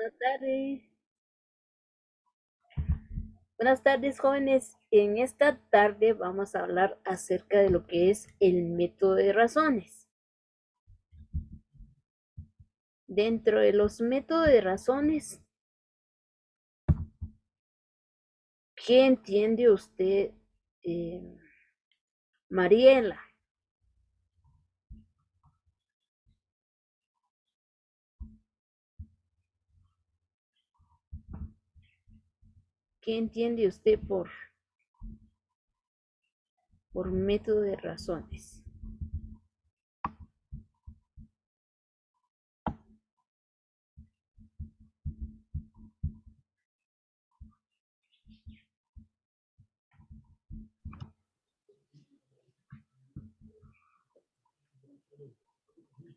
Buenas tardes. Buenas tardes, jóvenes. En esta tarde vamos a hablar acerca de lo que es el método de razones. Dentro de los métodos de razones, ¿qué entiende usted, eh, Mariela? ¿Qué entiende usted por método de razones?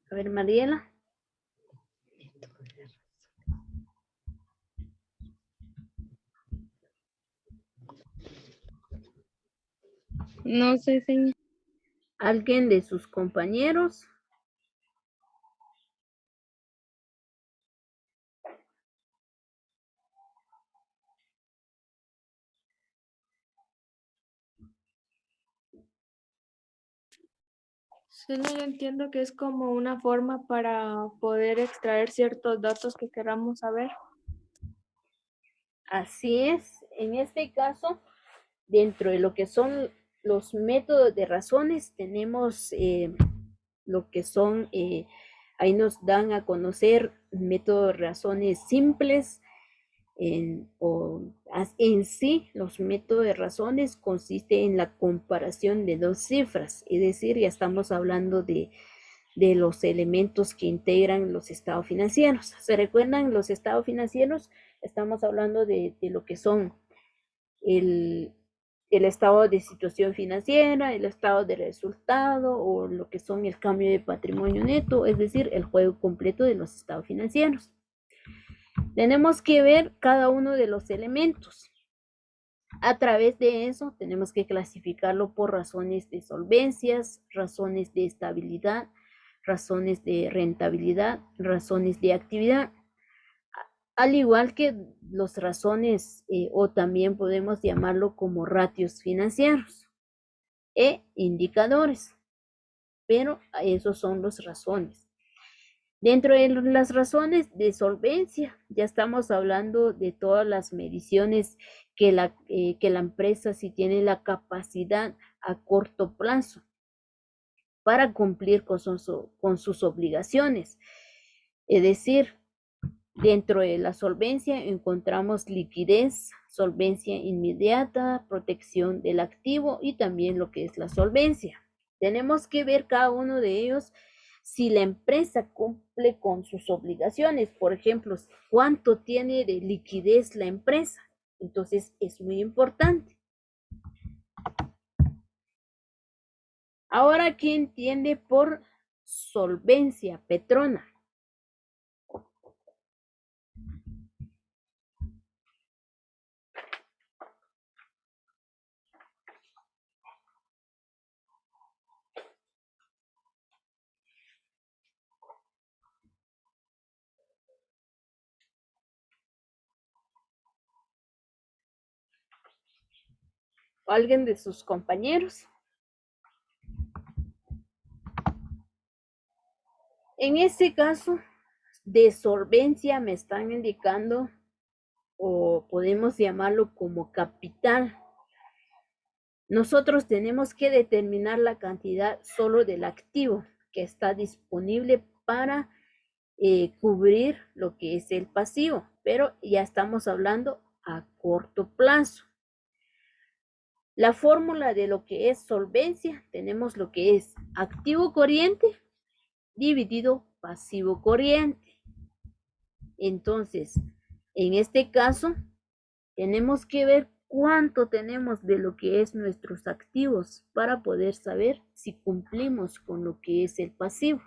A ver, Mariela. No sé, señor. ¿Alguien de sus compañeros? Solo yo entiendo que es como una forma para poder extraer ciertos datos que queramos saber. Así es. En este caso, dentro de lo que son los métodos de razones, tenemos lo que son, ahí nos dan a conocer métodos de razones simples, en sí los métodos de razones consiste en la comparación de dos cifras, es decir, ya estamos hablando de los elementos que integran los estados financieros. ¿Se recuerdan los estados financieros? Estamos hablando de lo que son el, el estado de situación financiera, el estado de resultado o lo que son el cambio de patrimonio neto, es decir, el juego completo de los estados financieros. Tenemos que ver cada uno de los elementos. A través de eso tenemos que clasificarlo por razones de solvencias, razones de estabilidad, razones de rentabilidad, razones de actividad, al igual que las razones o también podemos llamarlo como ratios financieros e indicadores, pero esos son las razones. Dentro de las razones de solvencia, ya estamos hablando de todas las mediciones que la empresa si tiene la capacidad a corto plazo para cumplir con sus obligaciones. Es decir, dentro de la solvencia encontramos liquidez, solvencia inmediata, protección del activo y también lo que es la solvencia. Tenemos que ver cada uno de ellos si la empresa cumple con sus obligaciones. Por ejemplo, cuánto tiene de liquidez la empresa. Entonces es muy importante. Ahora, ¿qué entiende por solvencia, Petrona? ¿Alguien de sus compañeros? En este caso de solvencia me están indicando o podemos llamarlo como capital. Nosotros tenemos que determinar la cantidad solo del activo que está disponible para cubrir lo que es el pasivo, pero ya estamos hablando a corto plazo. La fórmula de lo que es solvencia, tenemos lo que es activo corriente dividido pasivo corriente. Entonces, en este caso, tenemos que ver cuánto tenemos de lo que es nuestros activos para poder saber si cumplimos con lo que es el pasivo.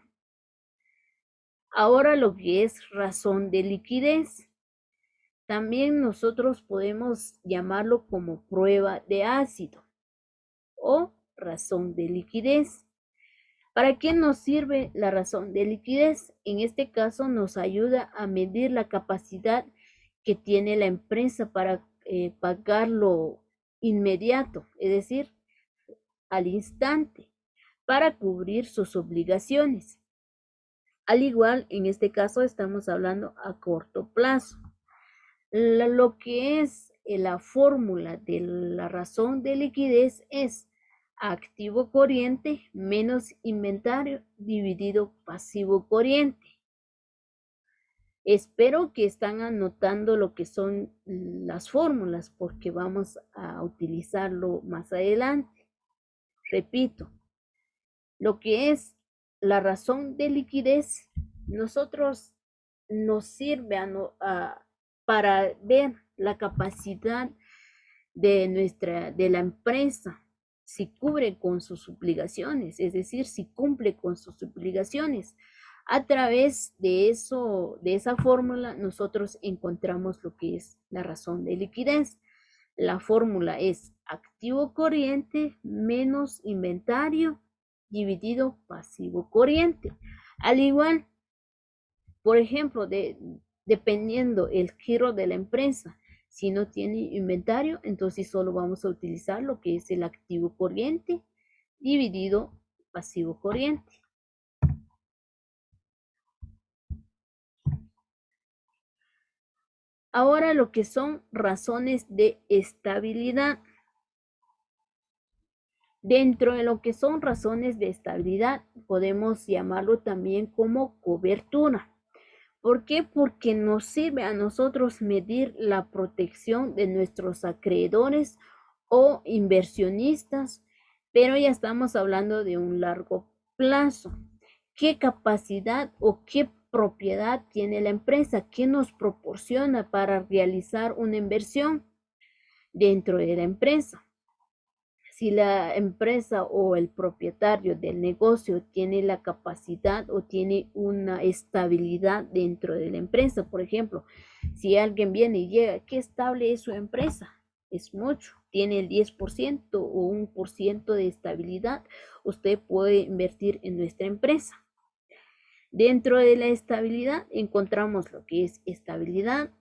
Ahora lo que es razón de liquidez. También nosotros podemos llamarlo como prueba de ácido o razón de liquidez. ¿Para qué nos sirve la razón de liquidez? En este caso nos ayuda a medir la capacidad que tiene la empresa para pagar lo inmediato, es decir, al instante, para cubrir sus obligaciones. Al igual, en este caso estamos hablando a corto plazo. Lo que es la fórmula de la razón de liquidez es activo corriente menos inventario dividido pasivo corriente. Espero que están anotando lo que son las fórmulas porque vamos a utilizarlo más adelante. Repito, lo que es la razón de liquidez, nosotros nos sirve para ver la capacidad de la empresa, si cubre con sus obligaciones, es decir, si cumple con sus obligaciones. A través de esa fórmula, nosotros encontramos lo que es la razón de liquidez. La fórmula es activo corriente menos inventario dividido pasivo corriente. Al igual, por ejemplo, dependiendo el giro de la empresa, si no tiene inventario, entonces solo vamos a utilizar lo que es el activo corriente dividido pasivo corriente. Ahora lo que son razones de estabilidad. Dentro de lo que son razones de estabilidad, podemos llamarlo también como cobertura. ¿Por qué? Porque nos sirve a nosotros medir la protección de nuestros acreedores o inversionistas, pero ya estamos hablando de un largo plazo. ¿Qué capacidad o qué propiedad tiene la empresa? ¿Qué nos proporciona para realizar una inversión dentro de la empresa? Si la empresa o el propietario del negocio tiene la capacidad o tiene una estabilidad dentro de la empresa, por ejemplo, si alguien viene y llega, ¿qué estable es su empresa? Es mucho, tiene el 10% o 1% de estabilidad, usted puede invertir en nuestra empresa. Dentro de la estabilidad encontramos lo que es estabilidad,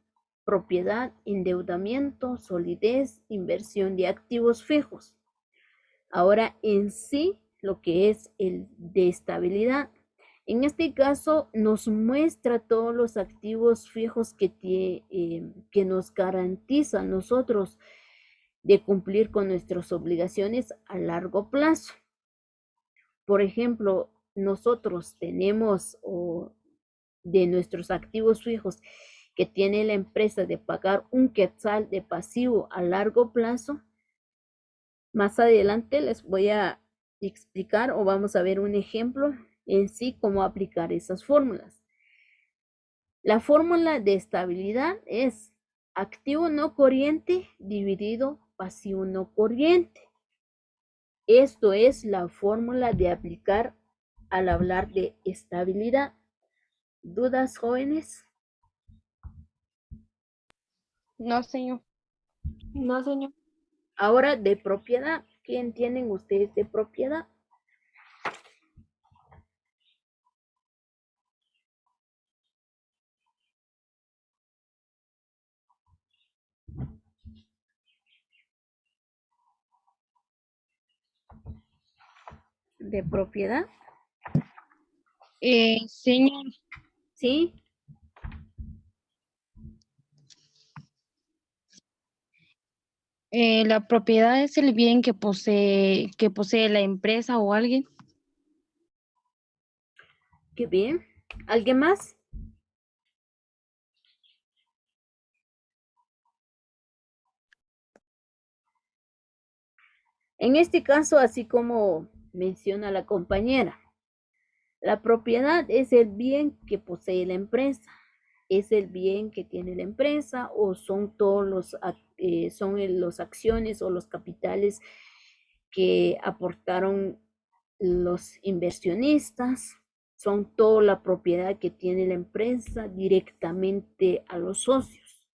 propiedad, endeudamiento, solidez, inversión de activos fijos. Ahora en sí, lo que es el de estabilidad. En este caso, nos muestra todos los activos fijos que nos garantizan nosotros de cumplir con nuestras obligaciones a largo plazo. Por ejemplo, nosotros tenemos de nuestros activos fijos que tiene la empresa de pagar un quetzal de pasivo a largo plazo. Más adelante les voy a explicar o vamos a ver un ejemplo en sí cómo aplicar esas fórmulas. La fórmula de estabilidad es activo no corriente dividido pasivo no corriente. Esto es la fórmula de aplicar al hablar de estabilidad. ¿Dudas, jóvenes? No, señor. No, señor. Ahora de propiedad. ¿Qué entienden ustedes de propiedad? De propiedad, Señor, ¿sí? la propiedad es el bien que posee la empresa o alguien. Qué bien. ¿Alguien más? En este caso, así como menciona la compañera, la propiedad es el bien que posee la empresa, es el bien que tiene la empresa o son todos los acciones o los capitales que aportaron los inversionistas, son toda la propiedad que tiene la empresa directamente a los socios.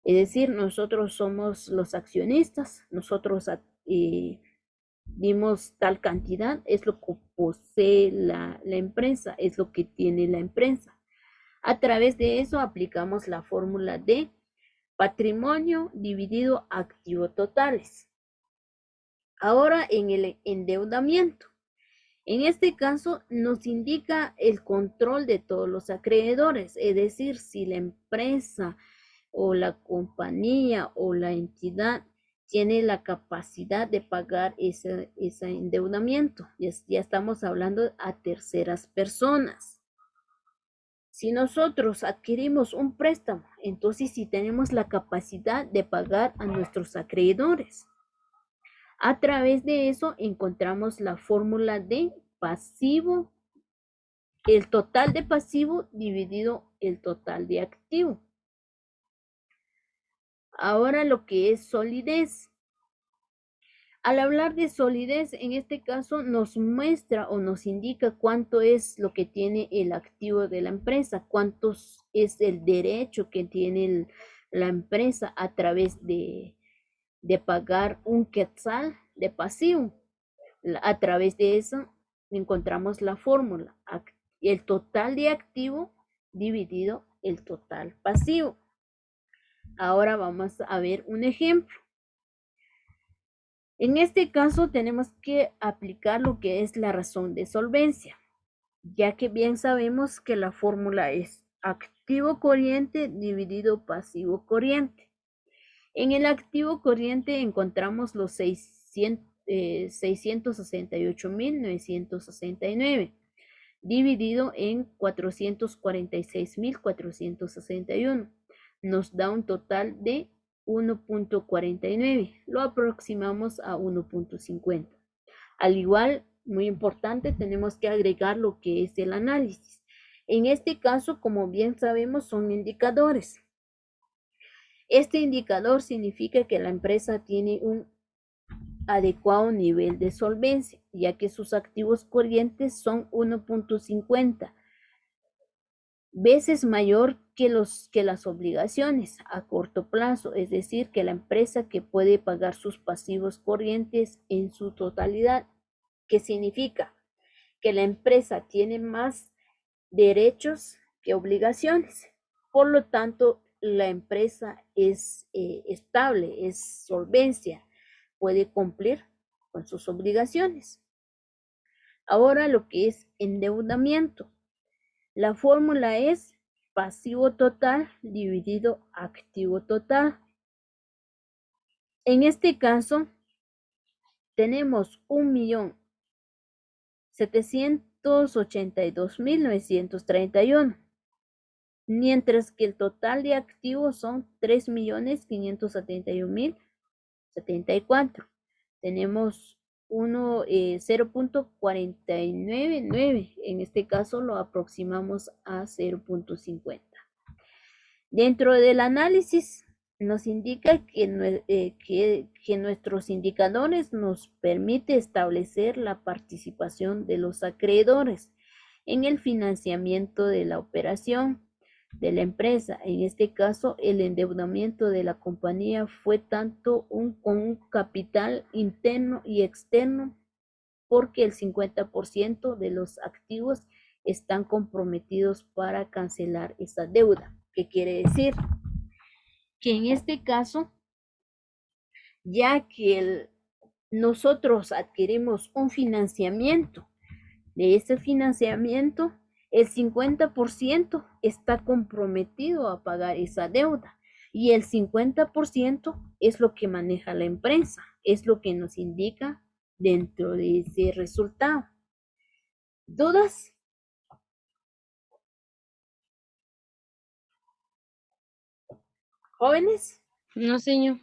Es decir, nosotros somos los accionistas, nosotros dimos tal cantidad, es lo que posee la empresa, es lo que tiene la empresa. A través de eso aplicamos la fórmula de patrimonio dividido activos totales. Ahora en el endeudamiento. En este caso nos indica el control de todos los acreedores, es decir, si la empresa o la compañía o la entidad tiene la capacidad de pagar ese endeudamiento. Ya estamos hablando a terceras personas. Si nosotros adquirimos un préstamo, entonces sí tenemos la capacidad de pagar a nuestros acreedores. A través de eso encontramos la fórmula de pasivo, el total de pasivo dividido el total de activo. Ahora lo que es solidez. Al hablar de solidez, en este caso nos muestra o nos indica cuánto es lo que tiene el activo de la empresa, cuánto es el derecho que tiene la empresa a través de pagar un quetzal de pasivo. A través de eso encontramos la fórmula, el total de activo dividido el total pasivo. Ahora vamos a ver un ejemplo. En este caso tenemos que aplicar lo que es la razón de solvencia, ya que bien sabemos que la fórmula es activo corriente dividido pasivo corriente. En el activo corriente encontramos los 668.969 dividido en 446.461. Nos da un total de 1.49. Lo aproximamos a 1.50. Al igual, muy importante, tenemos que agregar lo que es el análisis. En este caso, como bien sabemos, son indicadores. Este indicador significa que la empresa tiene un adecuado nivel de solvencia, ya que sus activos corrientes son 1.50 veces mayor que las obligaciones a corto plazo, es decir, que la empresa que puede pagar sus pasivos corrientes en su totalidad, que significa que la empresa tiene más derechos que obligaciones. Por lo tanto, la empresa es estable, es solvencia, puede cumplir con sus obligaciones. Ahora lo que es endeudamiento. La fórmula es pasivo total dividido activo total. En este caso, tenemos 1.782.931, mientras que el total de activos son 3.571.074. Tenemos 0.499, en este caso lo aproximamos a 0.50. Dentro del análisis nos indica que nuestros indicadores nos permite establecer la participación de los acreedores en el financiamiento de la operación de la empresa. En este caso, el endeudamiento de la compañía fue tanto con un capital interno y externo, porque el 50% de los activos están comprometidos para cancelar esa deuda. ¿Qué quiere decir? Que en este caso, ya que nosotros adquirimos un financiamiento, de ese financiamiento, el 50% está comprometido a pagar esa deuda y el 50% es lo que maneja la empresa, es lo que nos indica dentro de ese resultado. ¿Dudas? ¿Jóvenes? No, señor.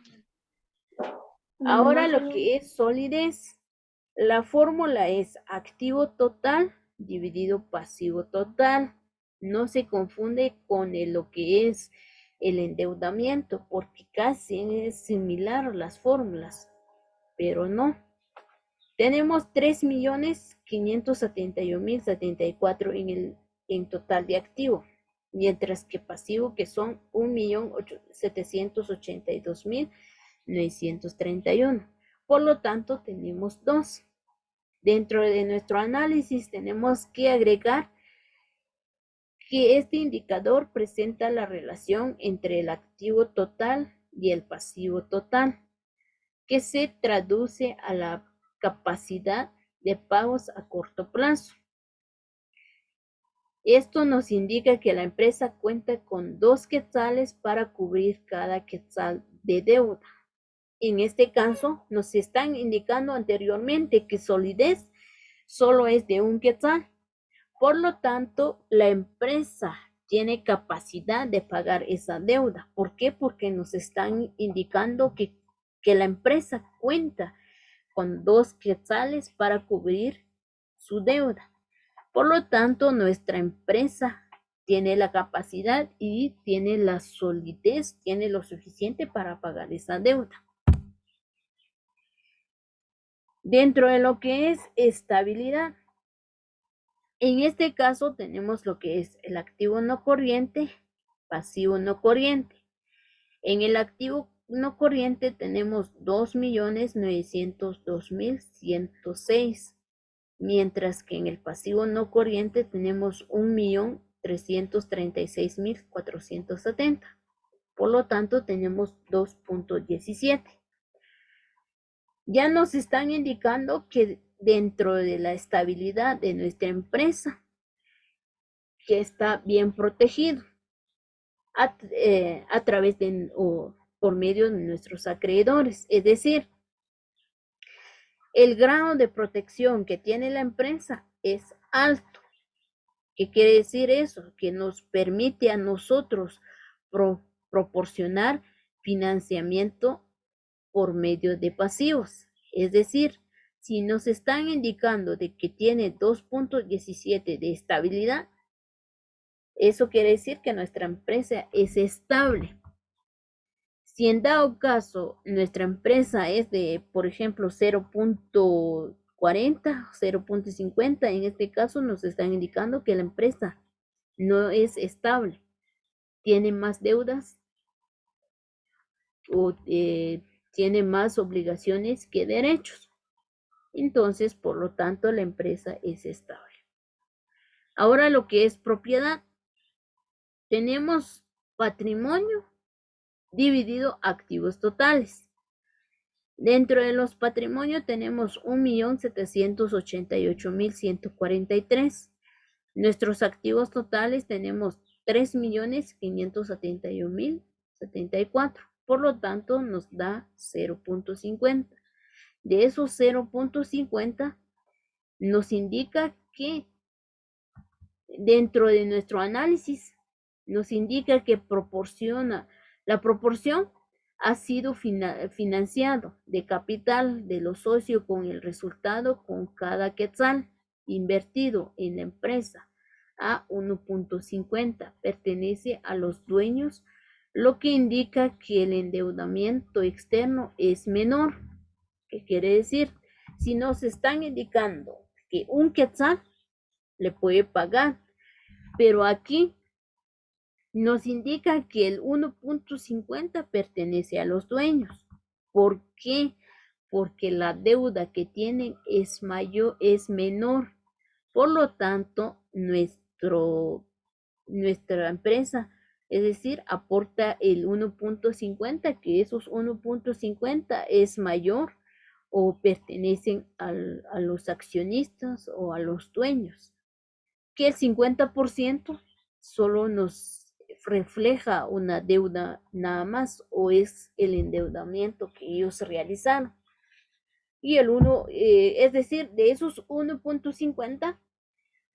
Ahora No, lo que es solidez. La fórmula es activo total dividido pasivo total. No se confunde con lo que es el endeudamiento, porque casi es similar las fórmulas, pero no. Tenemos 3.571.074 en total de activo, mientras que pasivo, que son 1.782.931. Por lo tanto, tenemos dos. Dentro de nuestro análisis tenemos que agregar que este indicador presenta la relación entre el activo total y el pasivo total, que se traduce a la capacidad de pagos a corto plazo. Esto nos indica que la empresa cuenta con 2 quetzales para cubrir cada quetzal de deuda. En este caso, nos están indicando anteriormente que solidez solo es de 1 quetzal. Por lo tanto, la empresa tiene capacidad de pagar esa deuda. ¿Por qué? Porque nos están indicando que la empresa cuenta con 2 quetzales para cubrir su deuda. Por lo tanto, nuestra empresa tiene la capacidad y tiene la solidez, tiene lo suficiente para pagar esa deuda. Dentro de lo que es estabilidad, en este caso tenemos lo que es el activo no corriente, pasivo no corriente. En el activo no corriente tenemos 2.902.106, mientras que en el pasivo no corriente tenemos 1.336.470. Por lo tanto, tenemos 2.17. Ya nos están indicando que dentro de la estabilidad de nuestra empresa, que está bien protegido a través de o por medio de nuestros acreedores. Es decir, el grado de protección que tiene la empresa es alto. ¿Qué quiere decir eso? Que nos permite a nosotros proporcionar financiamiento por medio de pasivos. Es decir, si nos están indicando de que tiene 2.17 de estabilidad, eso quiere decir que nuestra empresa es estable. Si en dado caso nuestra empresa es de, por ejemplo, 0.40, 0.50, en este caso nos están indicando que la empresa no es estable, tiene más deudas o tiene más obligaciones que derechos. Entonces, por lo tanto, la empresa es estable. Ahora lo que es propiedad. Tenemos patrimonio dividido activos totales. Dentro de los patrimonios tenemos 1.788.143. Nuestros activos totales tenemos 3.571.074. Por lo tanto, nos da 0.50. De esos 0.50 nos indica que dentro de nuestro análisis nos indica que la proporción ha sido financiado de capital de los socios con el resultado con cada quetzal invertido en la empresa a 1.50 pertenece a los dueños, lo que indica que el endeudamiento externo es menor. ¿Qué quiere decir? Si nos están indicando que un quetzal le puede pagar, pero aquí nos indica que el 1.50 pertenece a los dueños. ¿Por qué? Porque la deuda que tienen es menor. Por lo tanto, nuestra empresa, es decir, aporta el 1.50, que esos 1.50 es mayor o pertenecen a los accionistas o a los dueños, que el 50% solo nos refleja una deuda nada más o es el endeudamiento que ellos realizaron. Y es decir, de esos 1.50,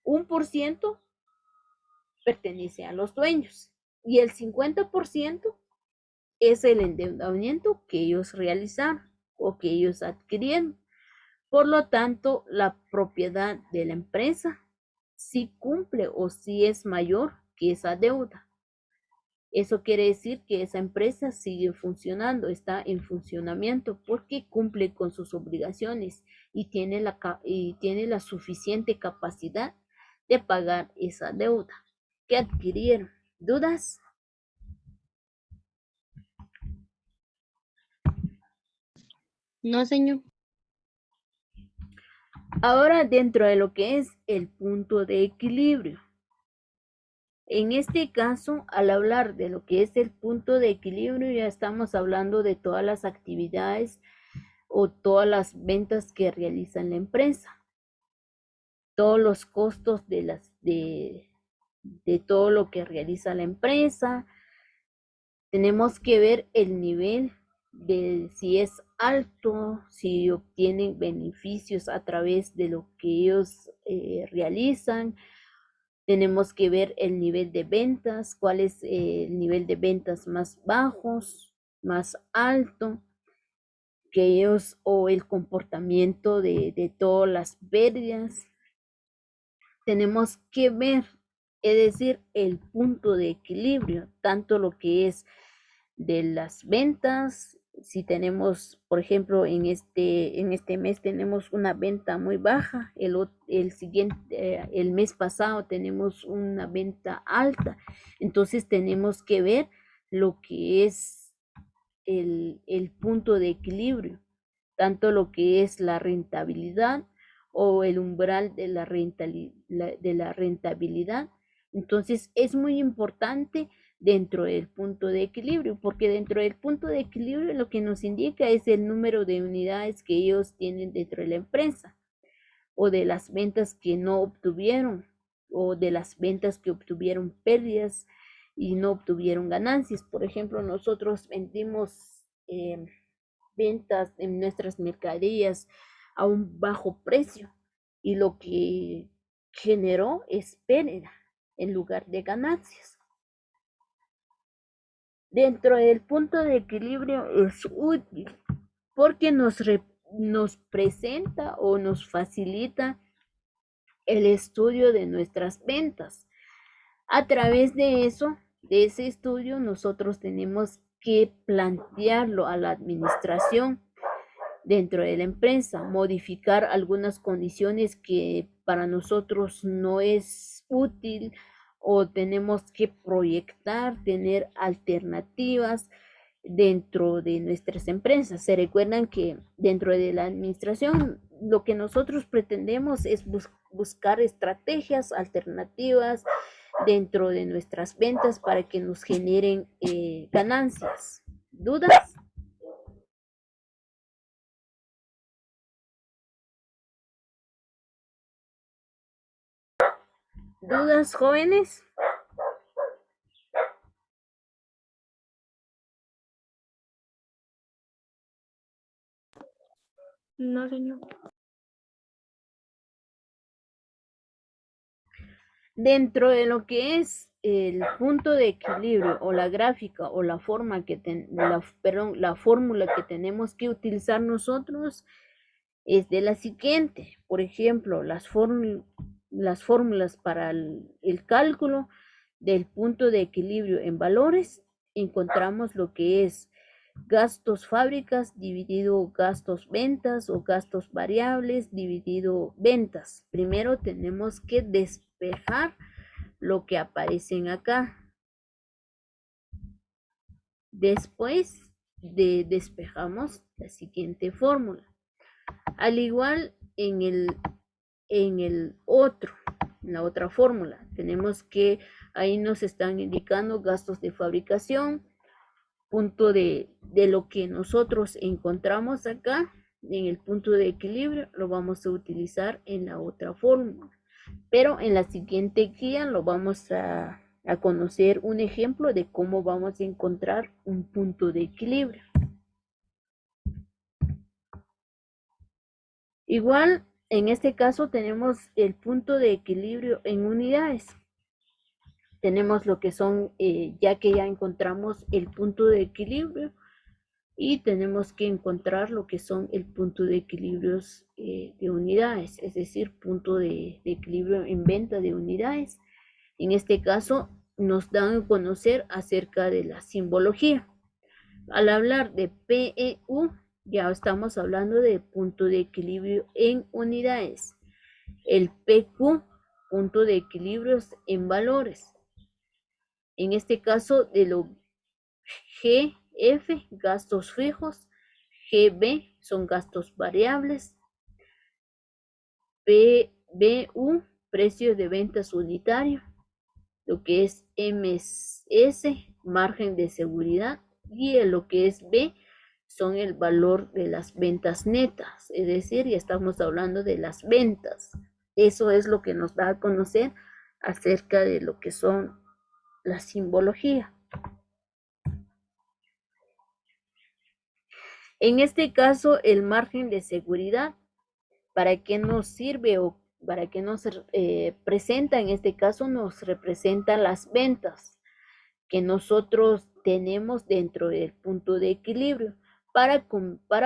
1% pertenece a los dueños y el 50% es el endeudamiento que ellos realizaron o que ellos adquirieron. Por lo tanto, la propiedad de la empresa sí cumple o sí es mayor que esa deuda. Eso quiere decir que esa empresa sigue funcionando, está en funcionamiento porque cumple con sus obligaciones y tiene la suficiente capacidad de pagar esa deuda que adquirieron. ¿Dudas? No, señor. Ahora, dentro de lo que es el punto de equilibrio. En este caso, al hablar de lo que es el punto de equilibrio, ya estamos hablando de todas las actividades o todas las ventas que realiza la empresa, todos los costos de todo lo que realiza la empresa. Tenemos que ver el nivel de si es alto, si obtienen beneficios a través de lo que ellos realizan. Tenemos que ver el nivel de ventas, cuál es el nivel de ventas más bajos, más alto que ellos, o el comportamiento de todas las pérdidas. Tenemos que ver, es decir, el punto de equilibrio, tanto lo que es de las ventas. Si tenemos, por ejemplo, en este mes tenemos una venta muy baja, el siguiente, el mes pasado tenemos una venta alta, entonces tenemos que ver lo que es el punto de equilibrio, tanto lo que es la rentabilidad o el umbral de la rentabilidad. Entonces es muy importante dentro del punto de equilibrio, porque dentro del punto de equilibrio lo que nos indica es el número de unidades que ellos tienen dentro de la empresa, o de las ventas que no obtuvieron, o de las ventas que obtuvieron pérdidas y no obtuvieron ganancias. Por ejemplo, nosotros vendimos ventas en nuestras mercaderías a un bajo precio y lo que generó es pérdida en lugar de ganancias. Dentro del punto de equilibrio es útil porque nos presenta o nos facilita el estudio de nuestras ventas. A través de eso, de ese estudio, nosotros tenemos que plantearlo a la administración dentro de la empresa, modificar algunas condiciones que para nosotros no es útil, o tenemos que proyectar, tener alternativas dentro de nuestras empresas. Se recuerdan que dentro de la administración lo que nosotros pretendemos es buscar estrategias alternativas dentro de nuestras ventas para que nos generen ganancias. ¿Dudas? ¿Dudas, jóvenes? No, señor. Dentro de lo que es el punto de equilibrio o la gráfica o la forma la fórmula que tenemos que utilizar nosotros es de la siguiente. Por ejemplo, las fórmulas para el cálculo del punto de equilibrio en valores, encontramos lo que es gastos fábricas dividido gastos ventas, o gastos variables dividido ventas. Primero tenemos que despejar lo que aparecen acá. Después despejamos la siguiente fórmula. Al igual en la otra fórmula, tenemos que ahí nos están indicando gastos de fabricación, punto de lo que nosotros encontramos acá en el punto de equilibrio, lo vamos a utilizar en la otra fórmula. Pero en la siguiente guía lo vamos a conocer un ejemplo de cómo vamos a encontrar un punto de equilibrio. Igual, en este caso tenemos el punto de equilibrio en unidades. Tenemos lo que son, ya que ya encontramos el punto de equilibrio, y tenemos que encontrar lo que son el punto de equilibrios de unidades, es decir, punto de equilibrio en venta de unidades. En este caso, nos dan a conocer acerca de la simbología. Al hablar de PEU, ya estamos hablando de punto de equilibrio en unidades. El PQ, punto de equilibrios en valores. En este caso, de lo GF, gastos fijos, GB, son gastos variables. BU, precio de ventas unitario. Lo que es MS, margen de seguridad. Y lo que es B, son el valor de las ventas netas. Es decir, ya estamos hablando de las ventas. Eso es lo que nos da a conocer acerca de lo que son la simbología. En este caso, el margen de seguridad, ¿para qué nos sirve o para qué nos presenta? En este caso nos representa las ventas que nosotros tenemos dentro del punto de equilibrio para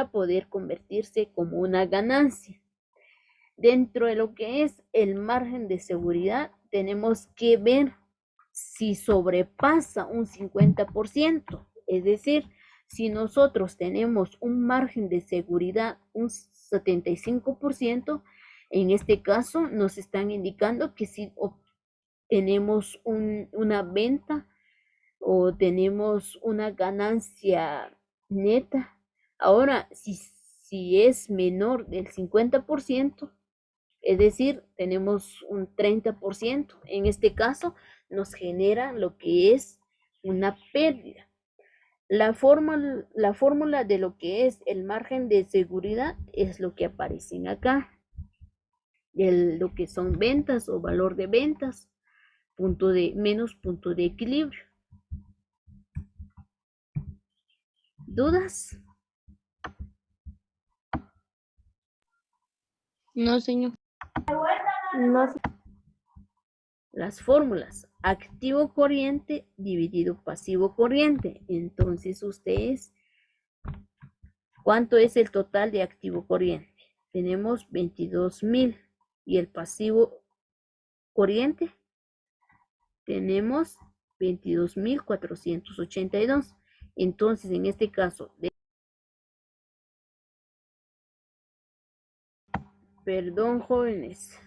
poder convertirse como una ganancia. Dentro de lo que es el margen de seguridad, tenemos que ver si sobrepasa un 50%, es decir, si nosotros tenemos un margen de seguridad un 75%, en este caso nos están indicando que si tenemos una venta o tenemos una ganancia neta. Ahora, si es menor del 50%, es decir, tenemos un 30%, en este caso nos genera lo que es una pérdida. La fórmula de lo que es el margen de seguridad es lo que aparecen acá. Lo que son ventas o valor de ventas, menos punto de equilibrio. ¿Dudas? No, señor. No sé. Las fórmulas: activo corriente dividido pasivo corriente. Entonces ustedes, ¿cuánto es el total de activo corriente? Tenemos 22,000. Y el pasivo corriente tenemos 22,482. Entonces, en este caso, perdón, jóvenes.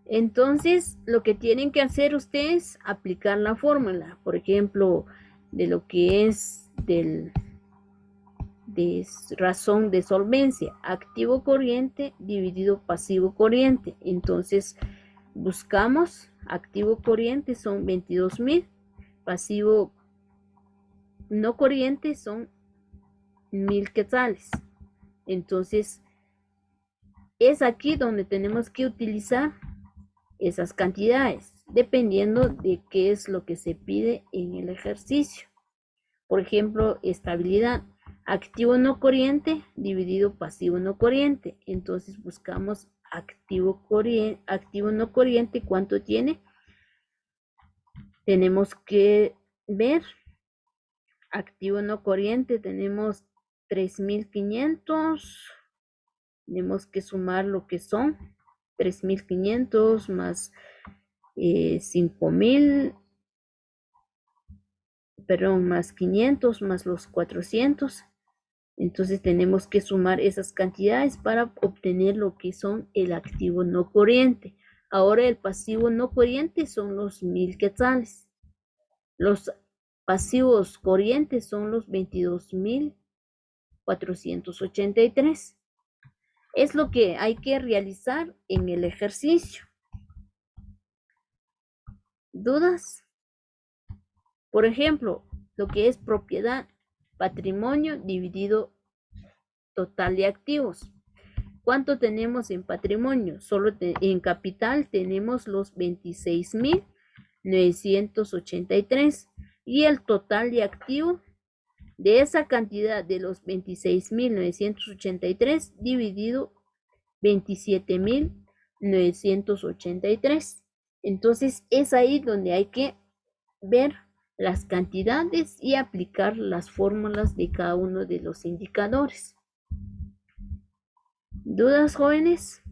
Entonces, lo que tienen que hacer ustedes, aplicar la fórmula, por ejemplo, de lo que es de razón de solvencia, activo corriente dividido pasivo corriente. Entonces, buscamos activo corriente son 22,000, pasivo no corriente son 1,000 quetzales. Entonces, es aquí donde tenemos que utilizar esas cantidades, dependiendo de qué es lo que se pide en el ejercicio. Por ejemplo, estabilidad, activo no corriente dividido pasivo no corriente. Entonces buscamos activo no corriente, ¿cuánto tiene? Tenemos que ver activo no corriente, tenemos 3,500. Tenemos que sumar lo que son 3,500 más 5,000, perdón, más 500 más los 400. Entonces tenemos que sumar esas cantidades para obtener lo que son el activo no corriente. Ahora el pasivo no corriente son los 1,000 quetzales. Los pasivos corrientes son los 22,483. Es lo que hay que realizar en el ejercicio. ¿Dudas? Por ejemplo, lo que es propiedad, patrimonio dividido total de activos. ¿Cuánto tenemos en patrimonio? Solo en capital tenemos los 26,983. Y el total de activo de esa cantidad de los 26,983 dividido 27,983. Entonces es ahí donde hay que ver las cantidades y aplicar las fórmulas de cada uno de los indicadores. ¿Dudas, jóvenes?